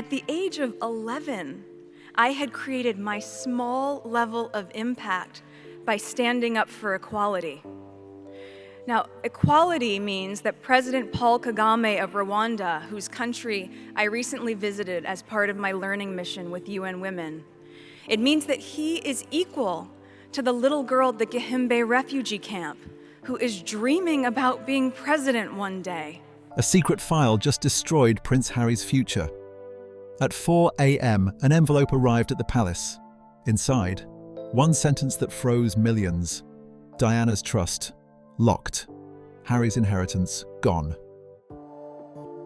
At the age of 11, I had created my small level of impact by standing up for equality. Now, equality means that President Paul Kagame of Rwanda, whose country I recently visited as part of my learning mission with UN Women, it means that he is equal to the little girl at the Gihembe refugee camp who is dreaming about being president one day. A secret file just destroyed Prince Harry's future. At 4 a.m., an envelope arrived at the palace. Inside, one sentence that froze millions. Diana's trust, locked. Harry's inheritance, gone.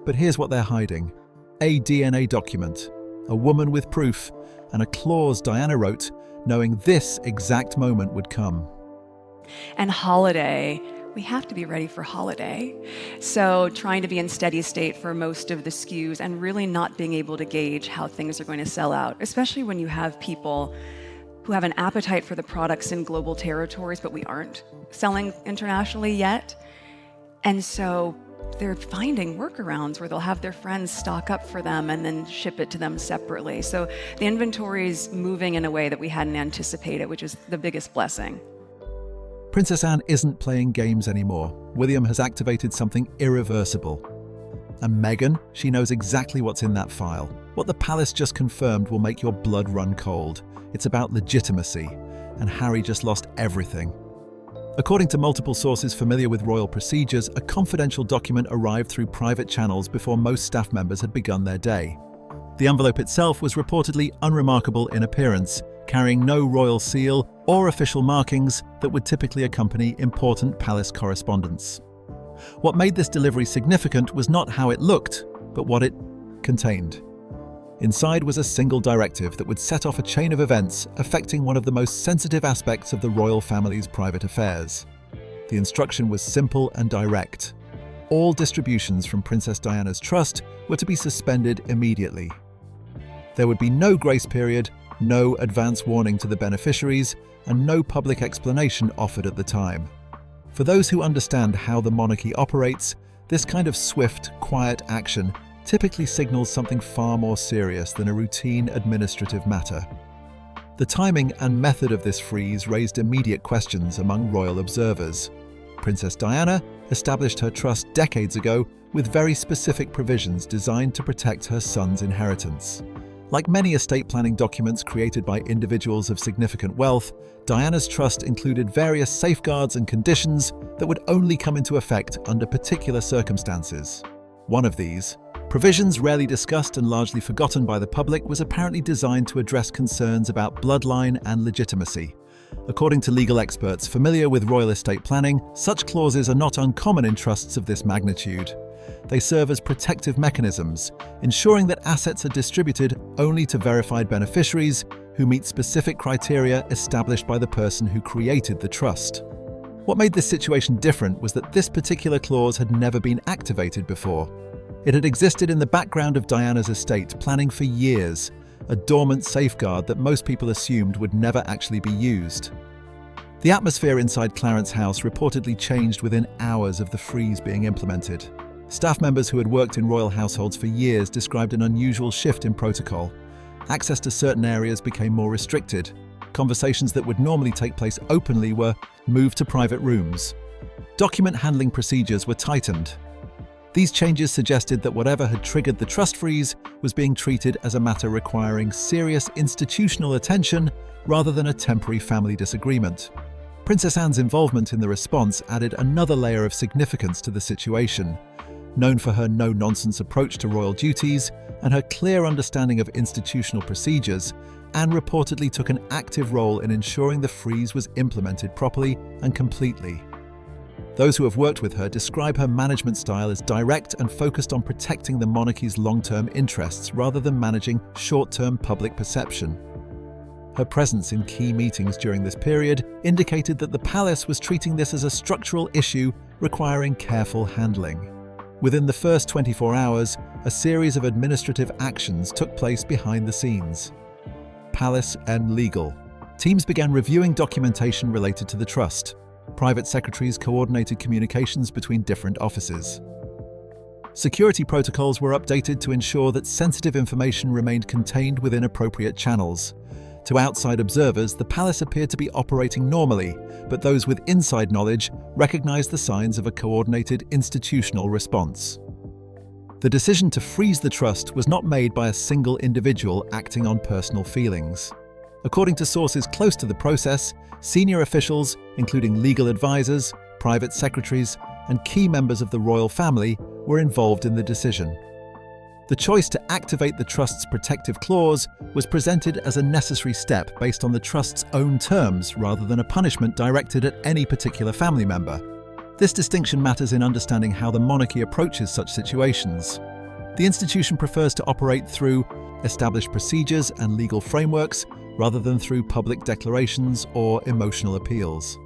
But here's what they're hiding. A DNA document, a woman with proof, and a clause Diana wrote, knowing this exact moment would come. And holiday, we have to be ready for holiday. So trying to be in steady state for most of the SKUs and really not being able to gauge how things are going to sell out, especially when you have people who have an appetite for the products in global territories, but we aren't selling internationally yet. And so they're finding workarounds where they'll have their friends stock up for them and then ship it to them separately. So the inventory is moving in a way that we hadn't anticipated, which is the biggest blessing. Princess Anne isn't playing games anymore. William has activated something irreversible. And Meghan, she knows exactly what's in that file. What the palace just confirmed will make your blood run cold. It's about legitimacy, and Harry just lost everything. According to multiple sources familiar with royal procedures, a confidential document arrived through private channels before most staff members had begun their day. The envelope itself was reportedly unremarkable in appearance, carrying no royal seal or official markings that would typically accompany important palace correspondence. What made this delivery significant was not how it looked, but what it contained. Inside was a single directive that would set off a chain of events affecting one of the most sensitive aspects of the royal family's private affairs. The instruction was simple and direct. All distributions from Princess Diana's trust were to be suspended immediately. There would be no grace period, no advance warning to the beneficiaries, and no public explanation offered at the time. For those who understand how the monarchy operates, this kind of swift, quiet action typically signals something far more serious than a routine administrative matter. The timing and method of this freeze raised immediate questions among royal observers. Princess Diana established her trust decades ago with very specific provisions designed to protect her son's inheritance. Like many estate planning documents created by individuals of significant wealth, Diana's trust included various safeguards and conditions that would only come into effect under particular circumstances. One of these, provisions rarely discussed and largely forgotten by the public, was apparently designed to address concerns about bloodline and legitimacy. According to legal experts familiar with royal estate planning, such clauses are not uncommon in trusts of this magnitude. They serve as protective mechanisms, ensuring that assets are distributed only to verified beneficiaries who meet specific criteria established by the person who created the trust. What made this situation different was that this particular clause had never been activated before. It had existed in the background of Diana's estate planning for years, a dormant safeguard that most people assumed would never actually be used. The atmosphere inside Clarence House reportedly changed within hours of the freeze being implemented. Staff members who had worked in royal households for years described an unusual shift in protocol. Access to certain areas became more restricted. Conversations that would normally take place openly were moved to private rooms. Document handling procedures were tightened. These changes suggested that whatever had triggered the trust freeze was being treated as a matter requiring serious institutional attention rather than a temporary family disagreement. Princess Anne's involvement in the response added another layer of significance to the situation. Known for her no-nonsense approach to royal duties and her clear understanding of institutional procedures, Anne reportedly took an active role in ensuring the freeze was implemented properly and completely. Those who have worked with her describe her management style as direct and focused on protecting the monarchy's long-term interests rather than managing short-term public perception. Her presence in key meetings during this period indicated that the palace was treating this as a structural issue requiring careful handling. Within the first 24 hours, a series of administrative actions took place behind the scenes. Palace and legal. Teams began reviewing documentation related to the trust. Private secretaries coordinated communications between different offices. Security protocols were updated to ensure that sensitive information remained contained within appropriate channels. To outside observers, the palace appeared to be operating normally, but those with inside knowledge recognized the signs of a coordinated institutional response. The decision to freeze the trust was not made by a single individual acting on personal feelings. According to sources close to the process, senior officials, including legal advisors, private secretaries, and key members of the royal family, were involved in the decision. The choice to activate the trust's protective clause was presented as a necessary step based on the trust's own terms rather than a punishment directed at any particular family member. This distinction matters in understanding how the monarchy approaches such situations. The institution prefers to operate through established procedures and legal frameworks rather than through public declarations or emotional appeals.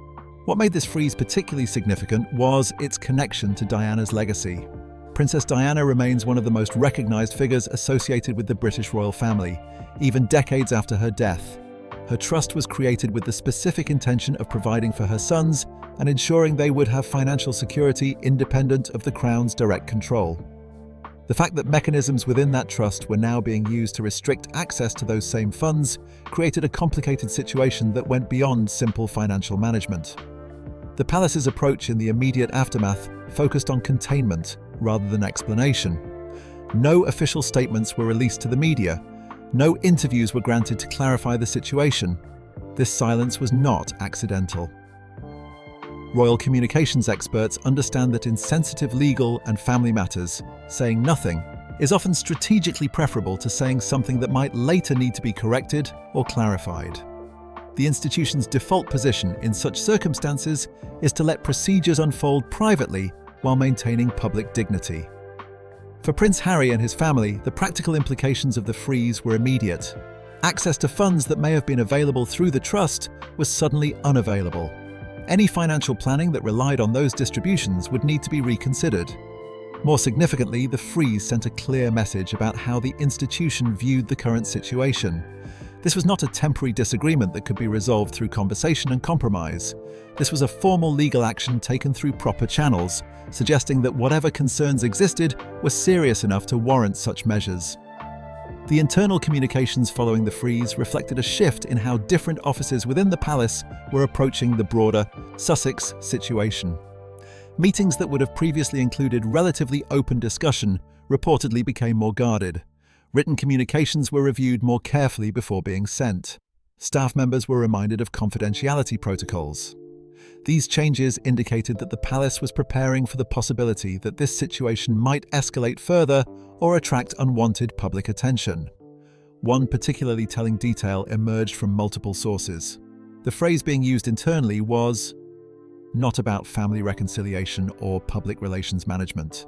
What made this freeze particularly significant was its connection to Diana's legacy. Princess Diana remains one of the most recognized figures associated with the British royal family, even decades after her death. Her trust was created with the specific intention of providing for her sons and ensuring they would have financial security independent of the Crown's direct control. The fact that mechanisms within that trust were now being used to restrict access to those same funds created a complicated situation that went beyond simple financial management. The palace's approach in the immediate aftermath focused on containment rather than explanation. No official statements were released to the media. No interviews were granted to clarify the situation. This silence was not accidental. Royal communications experts understand that in sensitive legal and family matters, saying nothing is often strategically preferable to saying something that might later need to be corrected or clarified. The institution's default position in such circumstances is to let procedures unfold privately while maintaining public dignity. For Prince Harry and his family, the practical implications of the freeze were immediate. Access to funds that may have been available through the trust was suddenly unavailable. Any financial planning that relied on those distributions would need to be reconsidered. More significantly, the freeze sent a clear message about how the institution viewed the current situation. This was not a temporary disagreement that could be resolved through conversation and compromise. This was a formal legal action taken through proper channels, suggesting that whatever concerns existed were serious enough to warrant such measures. The internal communications following the freeze reflected a shift in how different offices within the palace were approaching the broader Sussex situation. Meetings that would have previously included relatively open discussion reportedly became more guarded. Written communications were reviewed more carefully before being sent. Staff members were reminded of confidentiality protocols. These changes indicated that the palace was preparing for the possibility that this situation might escalate further or attract unwanted public attention. One particularly telling detail emerged from multiple sources. The phrase being used internally was not about family reconciliation or public relations management.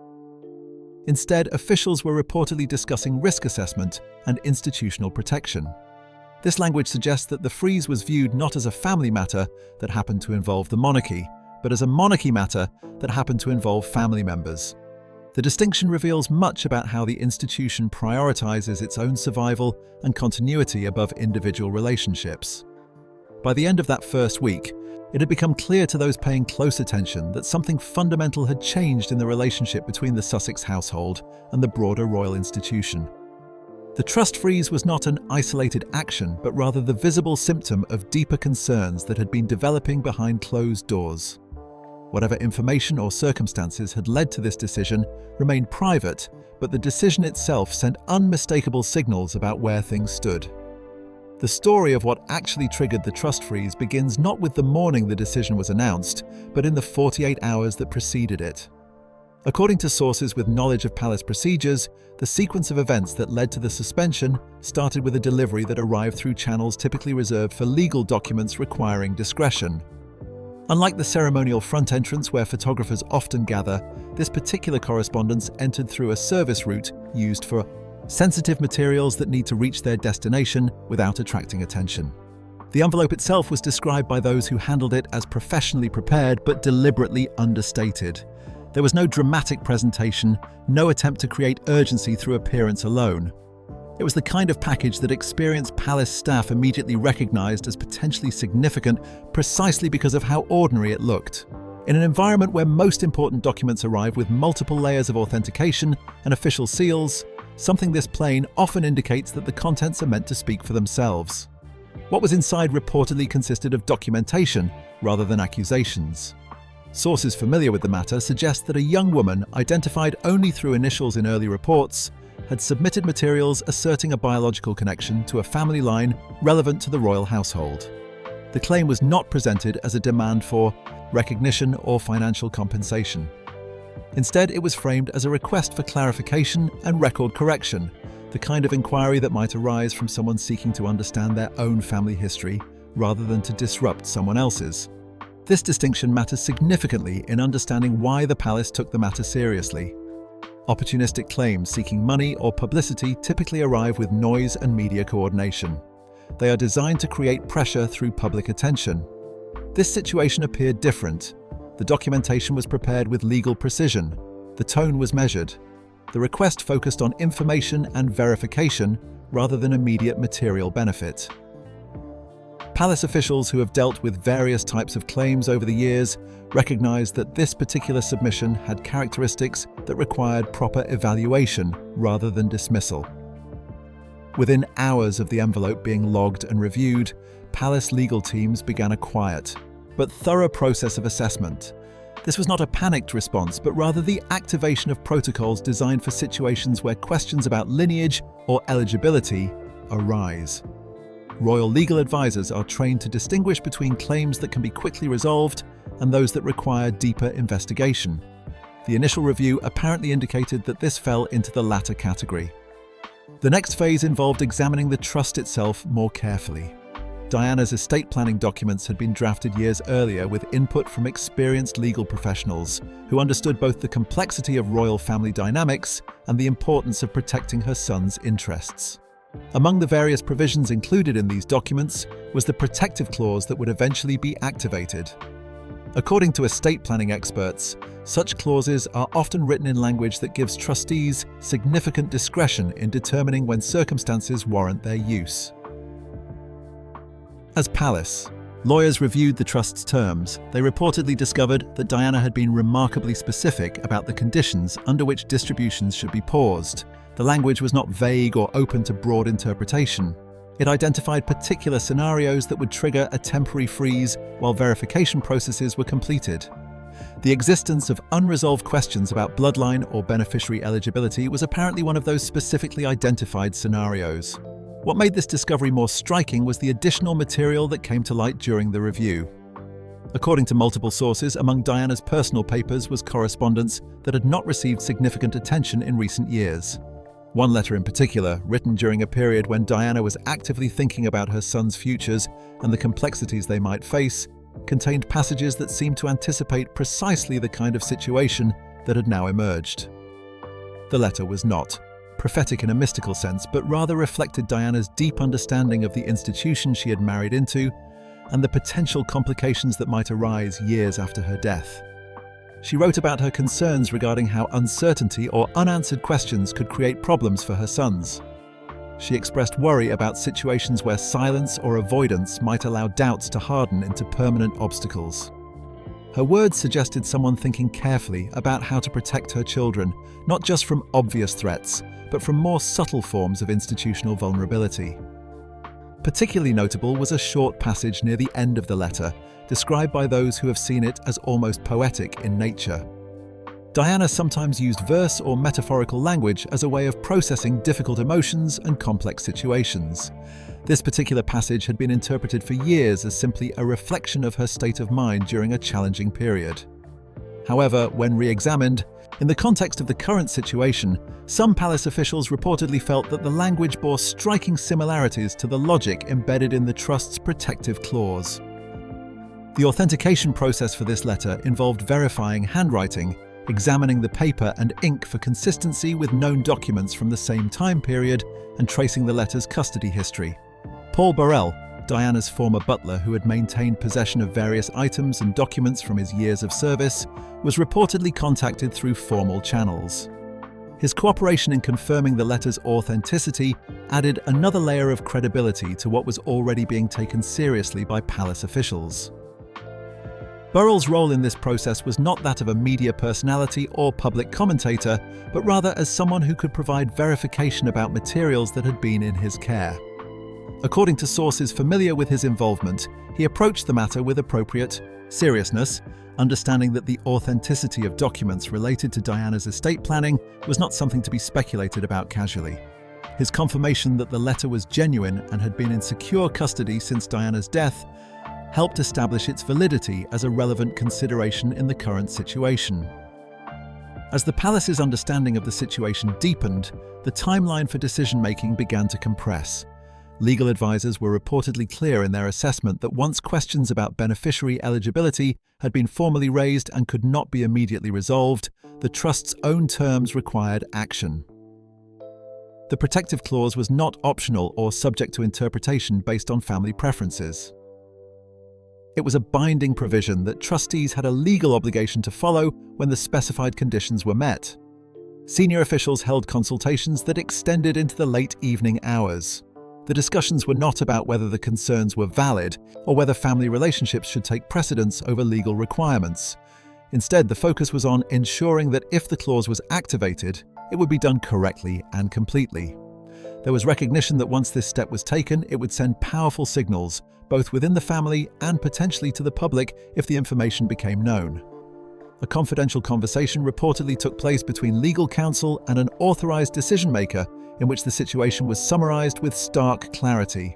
Instead, officials were reportedly discussing risk assessment and institutional protection. This language suggests that the freeze was viewed not as a family matter that happened to involve the monarchy, but as a monarchy matter that happened to involve family members. The distinction reveals much about how the institution prioritizes its own survival and continuity above individual relationships. By the end of that first week, it had become clear to those paying close attention that something fundamental had changed in the relationship between the Sussex household and the broader royal institution. The trust freeze was not an isolated action, but rather the visible symptom of deeper concerns that had been developing behind closed doors. Whatever information or circumstances had led to this decision remained private, but the decision itself sent unmistakable signals about where things stood. The story of what actually triggered the trust freeze begins not with the morning the decision was announced, but in the 48 hours that preceded it. According to sources with knowledge of palace procedures, the sequence of events that led to the suspension started with a delivery that arrived through channels typically reserved for legal documents requiring discretion. Unlike the ceremonial front entrance where photographers often gather, this particular correspondence entered through a service route used for sensitive materials that need to reach their destination without attracting attention. The envelope itself was described by those who handled it as professionally prepared but deliberately understated. There was no dramatic presentation, no attempt to create urgency through appearance alone. It was the kind of package that experienced palace staff immediately recognized as potentially significant precisely because of how ordinary it looked. In an environment where most important documents arrive with multiple layers of authentication and official seals, something this plain often indicates that the contents are meant to speak for themselves. What was inside reportedly consisted of documentation rather than accusations. Sources familiar with the matter suggest that a young woman, identified only through initials in early reports, had submitted materials asserting a biological connection to a family line relevant to the royal household. The claim was not presented as a demand for recognition or financial compensation. Instead, it was framed as a request for clarification and record correction, the kind of inquiry that might arise from someone seeking to understand their own family history rather than to disrupt someone else's. This distinction matters significantly in understanding why the palace took the matter seriously. Opportunistic claims seeking money or publicity typically arrive with noise and media coordination. They are designed to create pressure through public attention. This situation appeared different. The documentation was prepared with legal precision. The tone was measured. The request focused on information and verification rather than immediate material benefit. Palace officials who have dealt with various types of claims over the years recognize that this particular submission had characteristics that required proper evaluation rather than dismissal. Within hours of the envelope being logged and reviewed, palace legal teams began a quiet but thorough process of assessment. This was not a panicked response, but rather the activation of protocols designed for situations where questions about lineage or eligibility arise. Royal legal advisors are trained to distinguish between claims that can be quickly resolved and those that require deeper investigation. The initial review apparently indicated that this fell into the latter category. The next phase involved examining the trust itself more carefully. Diana's estate planning documents had been drafted years earlier with input from experienced legal professionals who understood both the complexity of royal family dynamics and the importance of protecting her son's interests. Among the various provisions included in these documents was the protective clause that would eventually be activated. According to estate planning experts, such clauses are often written in language that gives trustees significant discretion in determining when circumstances warrant their use. As palace, lawyers reviewed the trust's terms. They reportedly discovered that Diana had been remarkably specific about the conditions under which distributions should be paused. The language was not vague or open to broad interpretation. It identified particular scenarios that would trigger a temporary freeze while verification processes were completed. The existence of unresolved questions about bloodline or beneficiary eligibility was apparently one of those specifically identified scenarios. What made this discovery more striking was the additional material that came to light during the review. According to multiple sources, among Diana's personal papers was correspondence that had not received significant attention in recent years. One letter in particular, written during a period when Diana was actively thinking about her son's futures and the complexities they might face, contained passages that seemed to anticipate precisely the kind of situation that had now emerged. The letter was not prophetic in a mystical sense, but rather reflected Diana's deep understanding of the institution she had married into and the potential complications that might arise years after her death. She wrote about her concerns regarding how uncertainty or unanswered questions could create problems for her sons. She expressed worry about situations where silence or avoidance might allow doubts to harden into permanent obstacles. Her words suggested someone thinking carefully about how to protect her children, not just from obvious threats, but from more subtle forms of institutional vulnerability. Particularly notable was a short passage near the end of the letter, described by those who have seen it as almost poetic in nature. Diana sometimes used verse or metaphorical language as a way of processing difficult emotions and complex situations. This particular passage had been interpreted for years as simply a reflection of her state of mind during a challenging period. However, when re-examined, in the context of the current situation, some palace officials reportedly felt that the language bore striking similarities to the logic embedded in the trust's protective clause. The authentication process for this letter involved verifying handwriting, examining the paper and ink for consistency with known documents from the same time period, and tracing the letter's custody history. Paul Burrell, Diana's former butler who had maintained possession of various items and documents from his years of service, was reportedly contacted through formal channels. His cooperation in confirming the letter's authenticity added another layer of credibility to what was already being taken seriously by palace officials. Burrell's role in this process was not that of a media personality or public commentator, but rather as someone who could provide verification about materials that had been in his care. According to sources familiar with his involvement, he approached the matter with appropriate seriousness, understanding that the authenticity of documents related to Diana's estate planning was not something to be speculated about casually. His confirmation that the letter was genuine and had been in secure custody since Diana's death helped establish its validity as a relevant consideration in the current situation. As the palace's understanding of the situation deepened, the timeline for decision-making began to compress. Legal advisors were reportedly clear in their assessment that once questions about beneficiary eligibility had been formally raised and could not be immediately resolved, the trust's own terms required action. The protective clause was not optional or subject to interpretation based on family preferences. It was a binding provision that trustees had a legal obligation to follow when the specified conditions were met. Senior officials held consultations that extended into the late evening hours. The discussions were not about whether the concerns were valid or whether family relationships should take precedence over legal requirements. Instead, the focus was on ensuring that if the clause was activated, it would be done correctly and completely. There was recognition that once this step was taken, it would send powerful signals, both within the family and potentially to the public if the information became known. A confidential conversation reportedly took place between legal counsel and an authorized decision-maker in which the situation was summarized with stark clarity.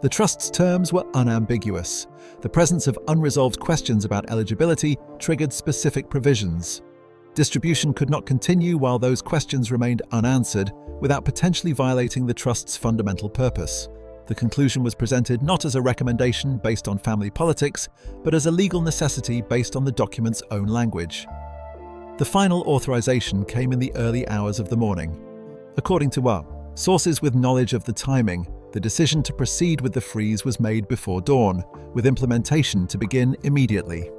The trust's terms were unambiguous. The presence of unresolved questions about eligibility triggered specific provisions. Distribution could not continue while those questions remained unanswered without potentially violating the trust's fundamental purpose. The conclusion was presented not as a recommendation based on family politics, but as a legal necessity based on the document's own language. The final authorization came in the early hours of the morning. According to sources with knowledge of the timing, the decision to proceed with the freeze was made before dawn, with implementation to begin immediately.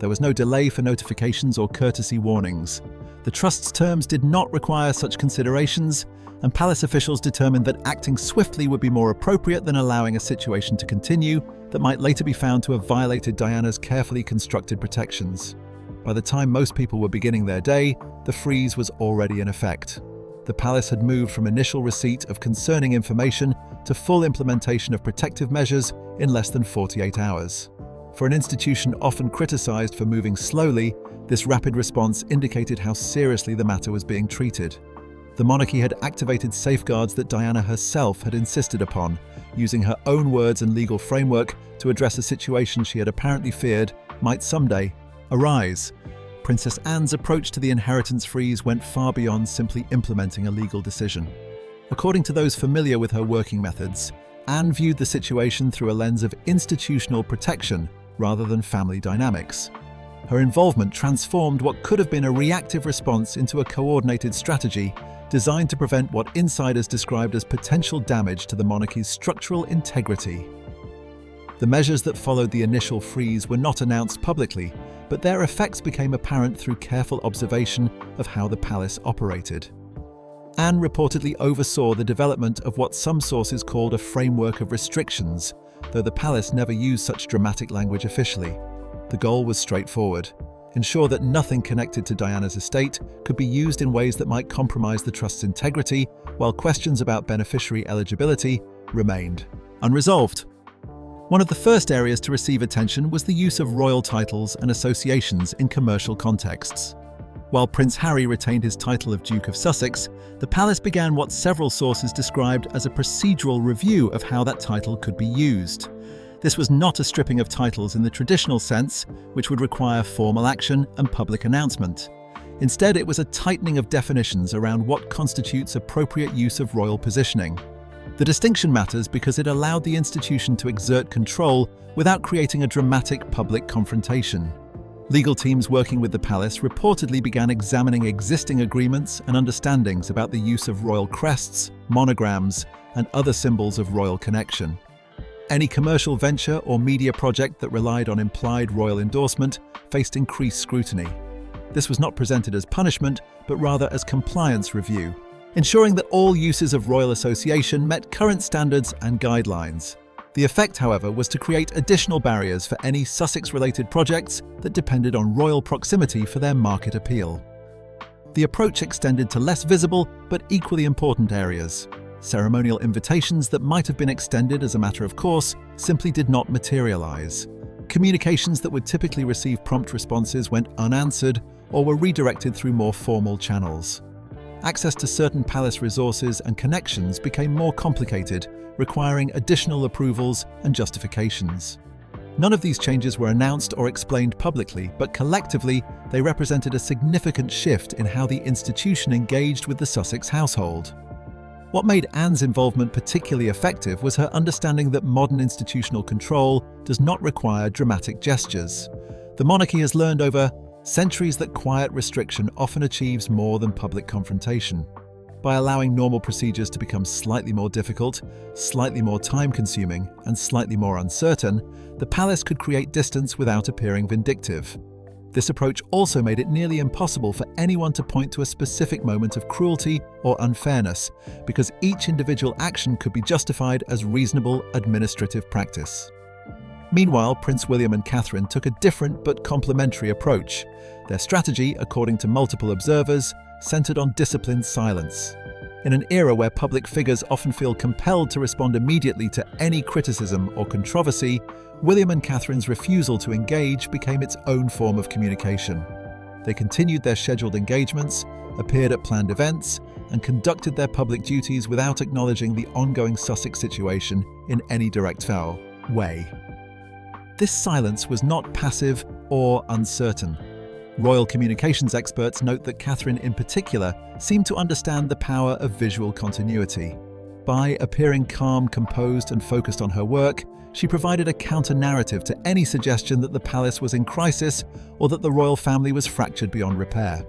There was no delay for notifications or courtesy warnings. The trust's terms did not require such considerations, and palace officials determined that acting swiftly would be more appropriate than allowing a situation to continue that might later be found to have violated Diana's carefully constructed protections. By the time most people were beginning their day, the freeze was already in effect. The palace had moved from initial receipt of concerning information to full implementation of protective measures in less than 48 hours. For an institution often criticized for moving slowly, this rapid response indicated how seriously the matter was being treated. The monarchy had activated safeguards that Diana herself had insisted upon, using her own words and legal framework to address a situation she had apparently feared might someday arise. Princess Anne's approach to the inheritance freeze went far beyond simply implementing a legal decision. According to those familiar with her working methods, Anne viewed the situation through a lens of institutional protection rather than family dynamics. Her involvement transformed what could have been a reactive response into a coordinated strategy designed to prevent what insiders described as potential damage to the monarchy's structural integrity. The measures that followed the initial freeze were not announced publicly, but their effects became apparent through careful observation of how the palace operated. Anne reportedly oversaw the development of what some sources called a framework of restrictions, though the palace never used such dramatic language officially. The goal was straightforward: ensure that nothing connected to Diana's estate could be used in ways that might compromise the trust's integrity, while questions about beneficiary eligibility remained unresolved. One of the first areas to receive attention was the use of royal titles and associations in commercial contexts. While Prince Harry retained his title of Duke of Sussex, the palace began what several sources described as a procedural review of how that title could be used. This was not a stripping of titles in the traditional sense, which would require formal action and public announcement. Instead, it was a tightening of definitions around what constitutes appropriate use of royal positioning. The distinction matters because it allowed the institution to exert control without creating a dramatic public confrontation. Legal teams working with the palace reportedly began examining existing agreements and understandings about the use of royal crests, monograms, and other symbols of royal connection. Any commercial venture or media project that relied on implied royal endorsement faced increased scrutiny. This was not presented as punishment, but rather as compliance review, ensuring that all uses of royal association met current standards and guidelines. The effect, however, was to create additional barriers for any Sussex-related projects that depended on royal proximity for their market appeal. The approach extended to less visible but equally important areas. Ceremonial invitations that might have been extended as a matter of course simply did not materialize. Communications that would typically receive prompt responses went unanswered or were redirected through more formal channels. Access to certain palace resources and connections became more complicated, requiring additional approvals and justifications. None of these changes were announced or explained publicly, but collectively, they represented a significant shift in how the institution engaged with the Sussex household. What made Anne's involvement particularly effective was her understanding that modern institutional control does not require dramatic gestures. The monarchy has learned over centuries that quiet restriction often achieves more than public confrontation. By allowing normal procedures to become slightly more difficult, slightly more time-consuming, and slightly more uncertain, the palace could create distance without appearing vindictive. This approach also made it nearly impossible for anyone to point to a specific moment of cruelty or unfairness, because each individual action could be justified as reasonable administrative practice. Meanwhile, Prince William and Catherine took a different but complementary approach. Their strategy, according to multiple observers, centered on disciplined silence. In an era where public figures often feel compelled to respond immediately to any criticism or controversy, William and Catherine's refusal to engage became its own form of communication. They continued their scheduled engagements, appeared at planned events, and conducted their public duties without acknowledging the ongoing Sussex situation in any direct way. This silence was not passive or uncertain. Royal communications experts note that Catherine in particular seemed to understand the power of visual continuity. By appearing calm, composed, and focused on her work, she provided a counter-narrative to any suggestion that the palace was in crisis or that the royal family was fractured beyond repair.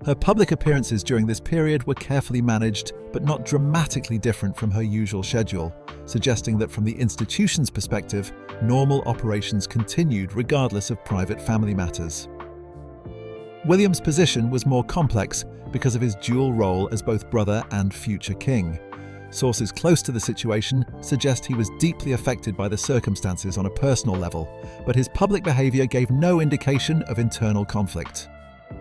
Her public appearances during this period were carefully managed, but not dramatically different from her usual schedule, suggesting that from the institution's perspective, normal operations continued regardless of private family matters. William's position was more complex because of his dual role as both brother and future king. Sources close to the situation suggest he was deeply affected by the circumstances on a personal level, but his public behavior gave no indication of internal conflict.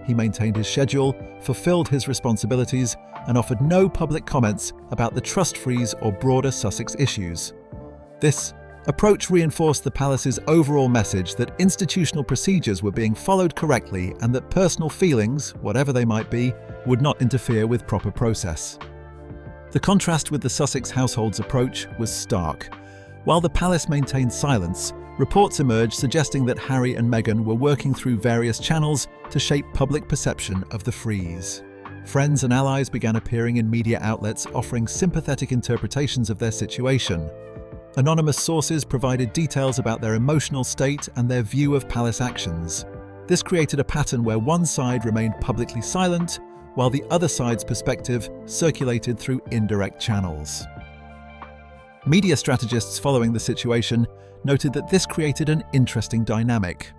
He maintained his schedule, fulfilled his responsibilities, and offered no public comments about the trust freeze or broader Sussex issues. This approach reinforced the palace's overall message that institutional procedures were being followed correctly and that personal feelings, whatever they might be, would not interfere with proper process. The contrast with the Sussex household's approach was stark. While the palace maintained silence, reports emerged suggesting that Harry and Meghan were working through various channels to shape public perception of the freeze. Friends and allies began appearing in media outlets offering sympathetic interpretations of their situation. Anonymous sources provided details about their emotional state and their view of palace actions. This created a pattern where one side remained publicly silent, while the other side's perspective circulated through indirect channels. Media strategists following the situation noted that this created an interesting dynamic.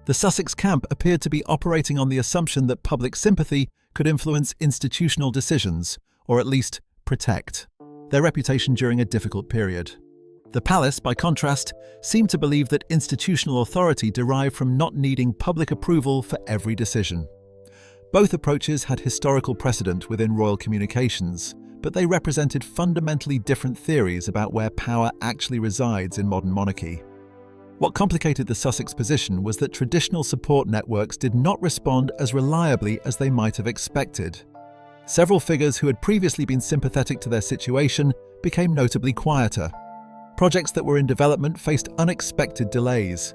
The Sussex camp appeared to be operating on the assumption that public sympathy could influence institutional decisions, or at least protect their reputation during a difficult period. The palace, by contrast, seemed to believe that institutional authority derived from not needing public approval for every decision. Both approaches had historical precedent within royal communications, but they represented fundamentally different theories about where power actually resides in modern monarchy. What complicated the Sussex position was that traditional support networks did not respond as reliably as they might have expected. Several figures who had previously been sympathetic to their situation became notably quieter. Projects that were in development faced unexpected delays.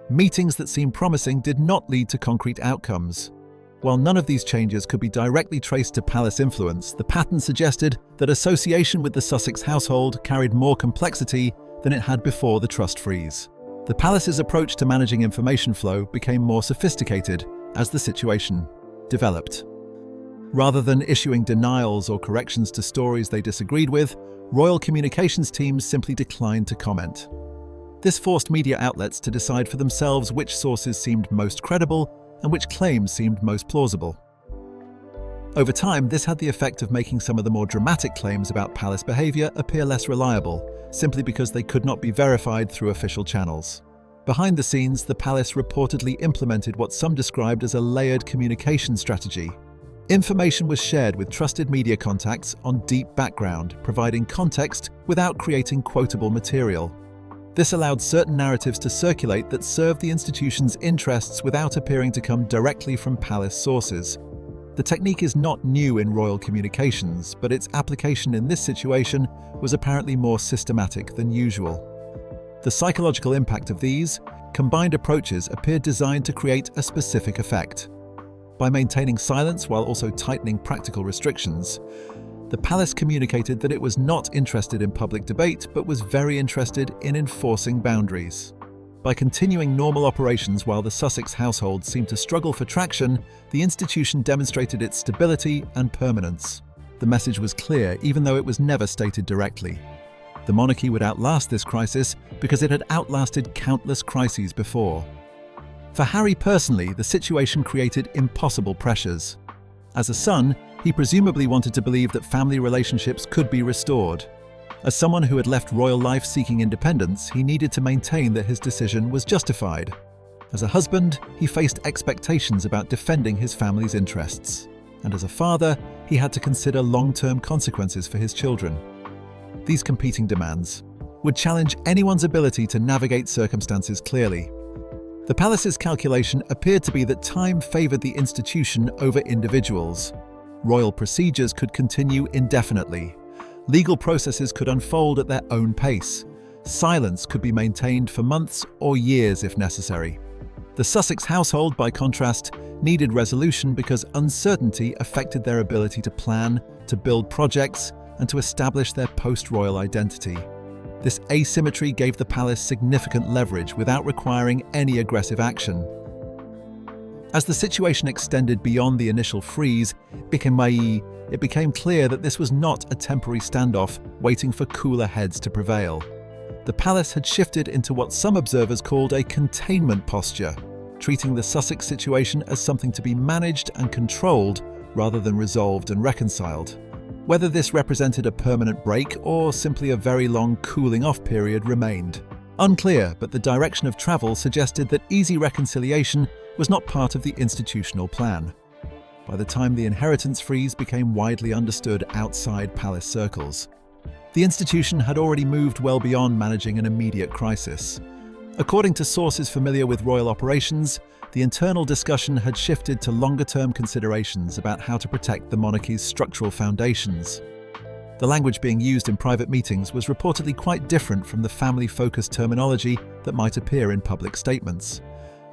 Meetings that seemed promising did not lead to concrete outcomes. While none of these changes could be directly traced to palace influence, the pattern suggested that association with the Sussex household carried more complexity than it had before the trust freeze. The palace's approach to managing information flow became more sophisticated as the situation developed. Rather than issuing denials or corrections to stories they disagreed with, royal communications teams simply declined to comment. This forced media outlets to decide for themselves which sources seemed most credible and which claims seemed most plausible. Over time, this had the effect of making some of the more dramatic claims about palace behavior appear less reliable, simply because they could not be verified through official channels. Behind the scenes, the palace reportedly implemented what some described as a layered communication strategy. Information was shared with trusted media contacts on deep background, providing context without creating quotable material. This allowed certain narratives to circulate that served the institution's interests without appearing to come directly from palace sources. The technique is not new in royal communications, but its application in this situation was apparently more systematic than usual. The psychological impact of these combined approaches appeared designed to create a specific effect. By maintaining silence while also tightening practical restrictions, the palace communicated that it was not interested in public debate but was very interested in enforcing boundaries. By continuing normal operations while the Sussex household seemed to struggle for traction, the institution demonstrated its stability and permanence. The message was clear, even though it was never stated directly. The monarchy would outlast this crisis because it had outlasted countless crises before. For Harry personally, the situation created impossible pressures. As a son, he presumably wanted to believe that family relationships could be restored. As someone who had left royal life seeking independence, he needed to maintain that his decision was justified. As a husband, he faced expectations about defending his family's interests. And as a father, he had to consider long-term consequences for his children. These competing demands would challenge anyone's ability to navigate circumstances clearly. The palace's calculation appeared to be that time favored the institution over individuals. Royal procedures could continue indefinitely. Legal processes could unfold at their own pace. Silence could be maintained for months or years if necessary. The Sussex household, by contrast, needed resolution because uncertainty affected their ability to plan, to build projects, and to establish their post-royal identity. This asymmetry gave the palace significant leverage without requiring any aggressive action. As the situation extended beyond the initial freeze, it became clear that this was not a temporary standoff waiting for cooler heads to prevail. The palace had shifted into what some observers called a containment posture, treating the Sussex situation as something to be managed and controlled rather than resolved and reconciled. Whether this represented a permanent break or simply a very long cooling-off period remained unclear, but the direction of travel suggested that easy reconciliation was not part of the institutional plan. By the time the inheritance freeze became widely understood outside palace circles, the institution had already moved well beyond managing an immediate crisis. According to sources familiar with royal operations, the internal discussion had shifted to longer-term considerations about how to protect the monarchy's structural foundations. The language being used in private meetings was reportedly quite different from the family-focused terminology that might appear in public statements.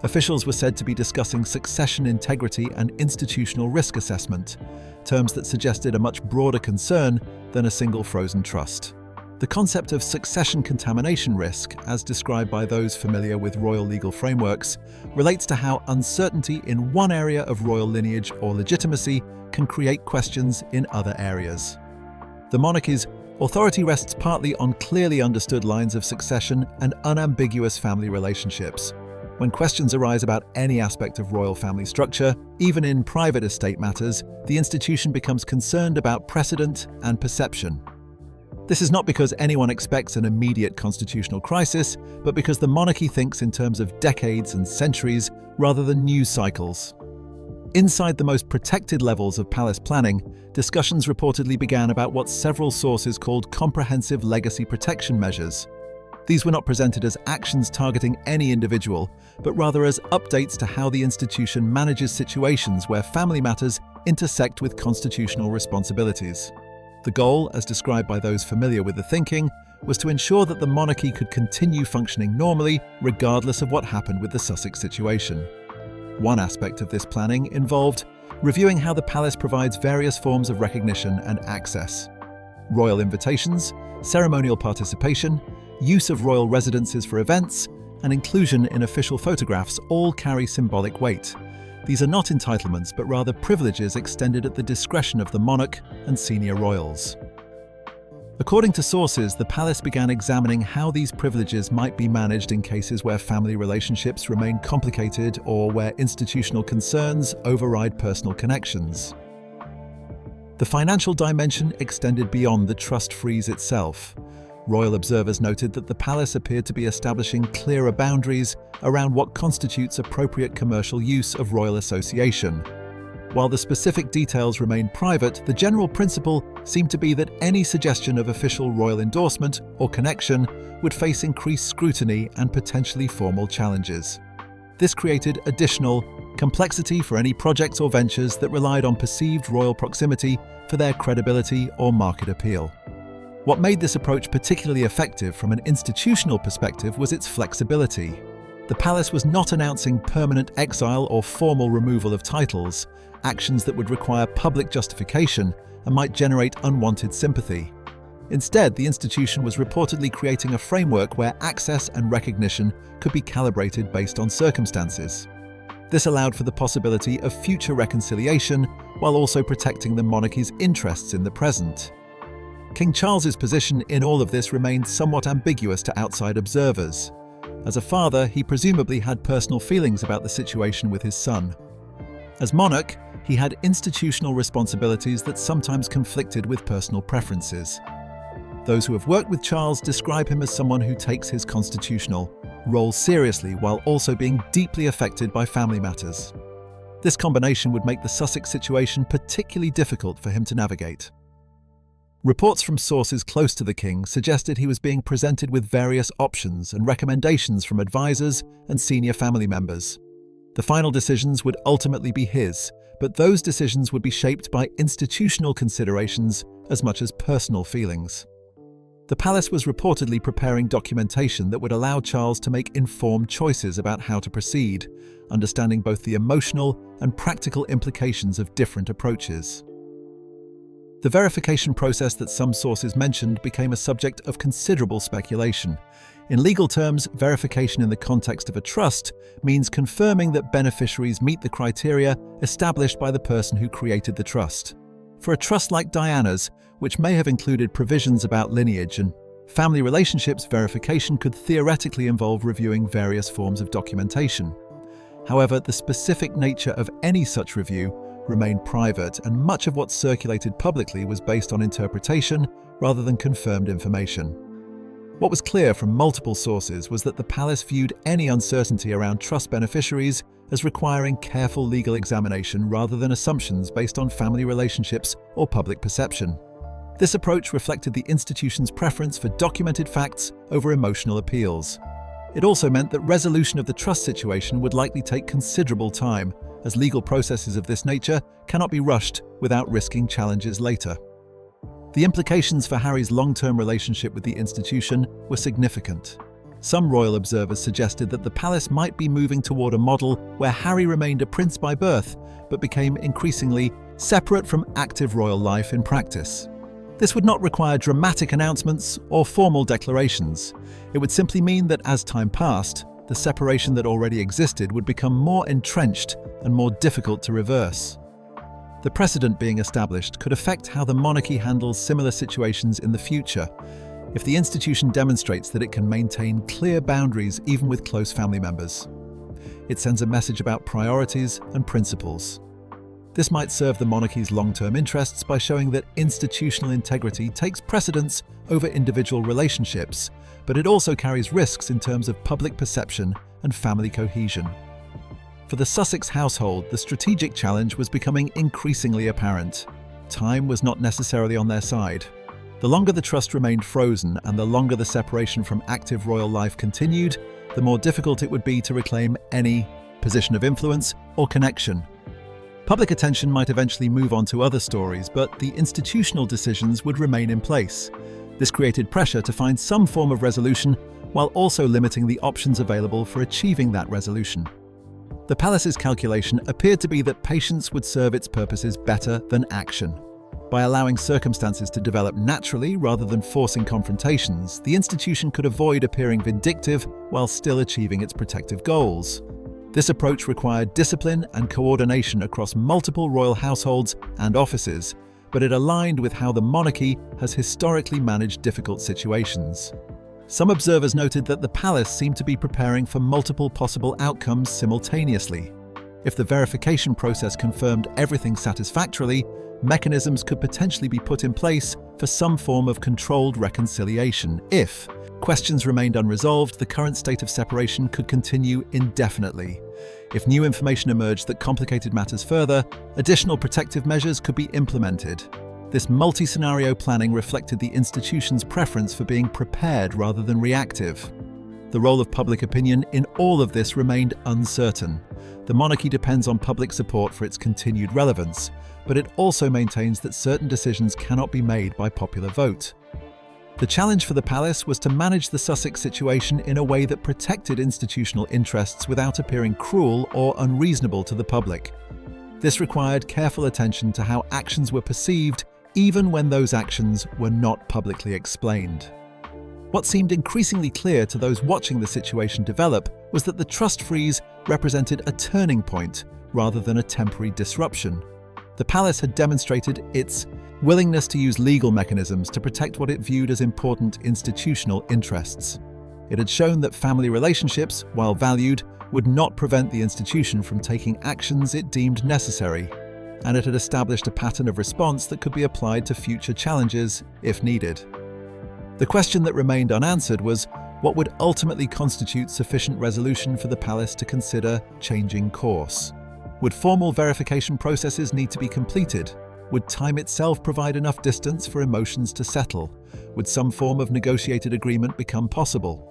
Officials were said to be discussing succession integrity and institutional risk assessment, terms that suggested a much broader concern than a single frozen trust. The concept of succession contamination risk, as described by those familiar with royal legal frameworks, relates to how uncertainty in one area of royal lineage or legitimacy can create questions in other areas. The monarchy's authority rests partly on clearly understood lines of succession and unambiguous family relationships. When questions arise about any aspect of royal family structure, even in private estate matters, the institution becomes concerned about precedent and perception. This is not because anyone expects an immediate constitutional crisis, but because the monarchy thinks in terms of decades and centuries rather than news cycles. Inside the most protected levels of palace planning, discussions reportedly began about what several sources called comprehensive legacy protection measures. These were not presented as actions targeting any individual, but rather as updates to how the institution manages situations where family matters intersect with constitutional responsibilities. The goal, as described by those familiar with the thinking, was to ensure that the monarchy could continue functioning normally regardless of what happened with the Sussex situation. One aspect of this planning involved reviewing how the palace provides various forms of recognition and access. Royal invitations, ceremonial participation, use of royal residences for events, and inclusion in official photographs all carry symbolic weight. These are not entitlements, but rather privileges extended at the discretion of the monarch and senior royals. According to sources, the palace began examining how these privileges might be managed in cases where family relationships remain complicated or where institutional concerns override personal connections. The financial dimension extended beyond the trust freeze itself. Royal observers noted that the palace appeared to be establishing clearer boundaries around what constitutes appropriate commercial use of royal association. While the specific details remained private, the general principle seemed to be that any suggestion of official royal endorsement or connection would face increased scrutiny and potentially formal challenges. This created additional complexity for any projects or ventures that relied on perceived royal proximity for their credibility or market appeal. What made this approach particularly effective from an institutional perspective was its flexibility. The palace was not announcing permanent exile or formal removal of titles, actions that would require public justification and might generate unwanted sympathy. Instead, the institution was reportedly creating a framework where access and recognition could be calibrated based on circumstances. This allowed for the possibility of future reconciliation while also protecting the monarchy's interests in the present. King Charles's position in all of this remained somewhat ambiguous to outside observers. As a father, he presumably had personal feelings about the situation with his son. As monarch, he had institutional responsibilities that sometimes conflicted with personal preferences. Those who have worked with Charles describe him as someone who takes his constitutional role seriously while also being deeply affected by family matters. This combination would make the Sussex situation particularly difficult for him to navigate. Reports from sources close to the king suggested he was being presented with various options and recommendations from advisors and senior family members. The final decisions would ultimately be his, but those decisions would be shaped by institutional considerations as much as personal feelings. The palace was reportedly preparing documentation that would allow Charles to make informed choices about how to proceed, understanding both the emotional and practical implications of different approaches. The verification process that some sources mentioned became a subject of considerable speculation. In legal terms, verification in the context of a trust means confirming that beneficiaries meet the criteria established by the person who created the trust. For a trust like Diana's, which may have included provisions about lineage and family relationships, verification could theoretically involve reviewing various forms of documentation. However, the specific nature of any such review remained private, and much of what circulated publicly was based on interpretation rather than confirmed information. What was clear from multiple sources was that the palace viewed any uncertainty around trust beneficiaries as requiring careful legal examination rather than assumptions based on family relationships or public perception. This approach reflected the institution's preference for documented facts over emotional appeals. It also meant that resolution of the trust situation would likely take considerable time, as legal processes of this nature cannot be rushed without risking challenges later. The implications for Harry's long-term relationship with the institution were significant. Some royal observers suggested that the palace might be moving toward a model where Harry remained a prince by birth, but became increasingly separate from active royal life in practice. This would not require dramatic announcements or formal declarations. It would simply mean that as time passed, the separation that already existed would become more entrenched and more difficult to reverse. The precedent being established could affect how the monarchy handles similar situations in the future, if the institution demonstrates that it can maintain clear boundaries even with close family members. It sends a message about priorities and principles. This might serve the monarchy's long-term interests by showing that institutional integrity takes precedence over individual relationships, but it also carries risks in terms of public perception and family cohesion. For the Sussex household, the strategic challenge was becoming increasingly apparent. Time was not necessarily on their side. The longer the trust remained frozen and the longer the separation from active royal life continued, the more difficult it would be to reclaim any position of influence or connection. Public attention might eventually move on to other stories, but the institutional decisions would remain in place. This created pressure to find some form of resolution while also limiting the options available for achieving that resolution. The palace's calculation appeared to be that patience would serve its purposes better than action. By allowing circumstances to develop naturally rather than forcing confrontations, the institution could avoid appearing vindictive while still achieving its protective goals. This approach required discipline and coordination across multiple royal households and offices, but it aligned with how the monarchy has historically managed difficult situations. Some observers noted that the palace seemed to be preparing for multiple possible outcomes simultaneously. If the verification process confirmed everything satisfactorily, mechanisms could potentially be put in place for some form of controlled reconciliation. If questions remained unresolved, the current state of separation could continue indefinitely. If new information emerged that complicated matters further, additional protective measures could be implemented. This multi-scenario planning reflected the institution's preference for being prepared rather than reactive. The role of public opinion in all of this remained uncertain. The monarchy depends on public support for its continued relevance, but it also maintains that certain decisions cannot be made by popular vote. The challenge for the palace was to manage the Sussex situation in a way that protected institutional interests without appearing cruel or unreasonable to the public. This required careful attention to how actions were perceived, even when those actions were not publicly explained. What seemed increasingly clear to those watching the situation develop was that the trust freeze represented a turning point rather than a temporary disruption. The palace had demonstrated its willingness to use legal mechanisms to protect what it viewed as important institutional interests. It had shown that family relationships, while valued, would not prevent the institution from taking actions it deemed necessary, and it had established a pattern of response that could be applied to future challenges if needed. The question that remained unanswered was what would ultimately constitute sufficient resolution for the palace to consider changing course. Would formal verification processes need to be completed? Would time itself provide enough distance for emotions to settle? Would some form of negotiated agreement become possible?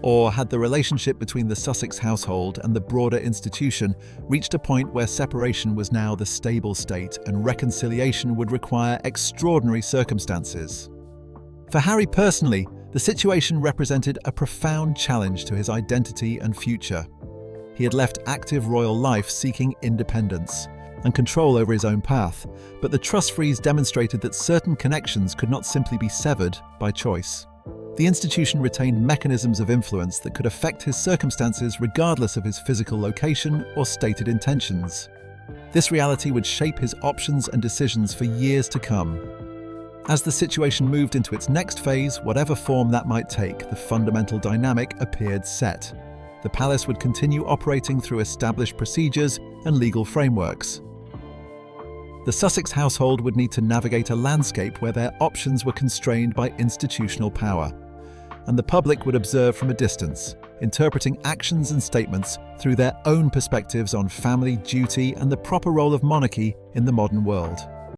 Or had the relationship between the Sussex household and the broader institution reached a point where separation was now the stable state and reconciliation would require extraordinary circumstances? For Harry personally, the situation represented a profound challenge to his identity and future. He had left active royal life seeking independence and control over his own path, but the trust freeze demonstrated that certain connections could not simply be severed by choice. The institution retained mechanisms of influence that could affect his circumstances regardless of his physical location or stated intentions. This reality would shape his options and decisions for years to come. As the situation moved into its next phase, whatever form that might take, the fundamental dynamic appeared set. The palace would continue operating through established procedures and legal frameworks. The Sussex household would need to navigate a landscape where their options were constrained by institutional power, and the public would observe from a distance, interpreting actions and statements through their own perspectives on family, duty, and the proper role of monarchy in the modern world.